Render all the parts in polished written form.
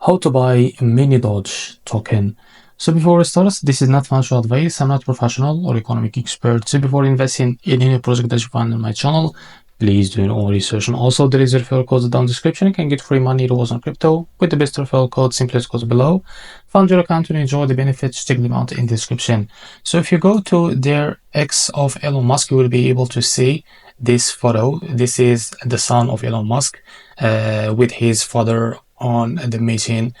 How to buy mini Doge token. So before we start, this is not financial advice. I'm not professional or economic expert. So before investing in any project that you find on my channel, please do your own research. And also there is a referral code down in the description. You can get free money rewards on crypto with the best referral code. Simply goes below. Fund your account and enjoy the benefits. Check them out in the description. So if you go to their X of Elon Musk, you will be able to see this photo. This is the son of Elon Musk with his father on the meeting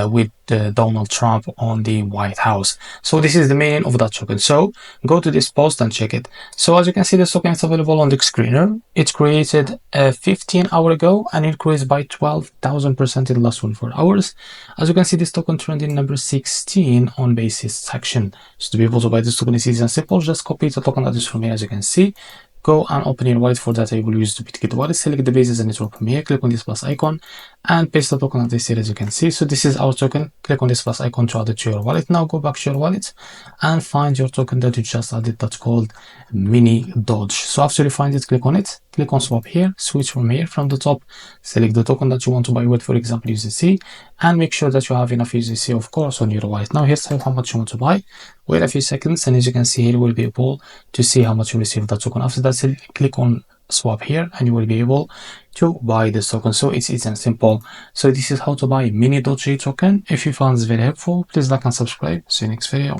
with Donald Trump on the White House. So this is the meaning of that token. So go to this post and check it. So as you can see, this token is available on the screener. It's created 15 hours ago and increased by 12,000% in the last 24 hours. As you can see, this token trending number 16 on basis section. So to be able to buy this token is easy and simple. Just copy the token that is from here. As you can see, go and open your wallet. For that, I will use the Bitget wallet. Select the basis and network from here. Click on this plus icon and paste the token that is here, as you can see. So this is our token. Click on this plus icon to add it to your wallet. Now go back to your wallet and find your token that you just added that's called Mini Doge. So after you find it, click on it. Click on swap here. Switch from here from the top. Select the token that you want to buy with, for example, USDC, and make sure that you have enough USDC, of course, on your wallet. Now here's how much you want to buy. Wait a few seconds, and as you can see here, you will be able to see how much you receive that token. After that, click on swap here and you will be able to buy this token. So it's easy and simple. So this is how to buy mini Doge token. If you found this very helpful, please like and subscribe. See you next video.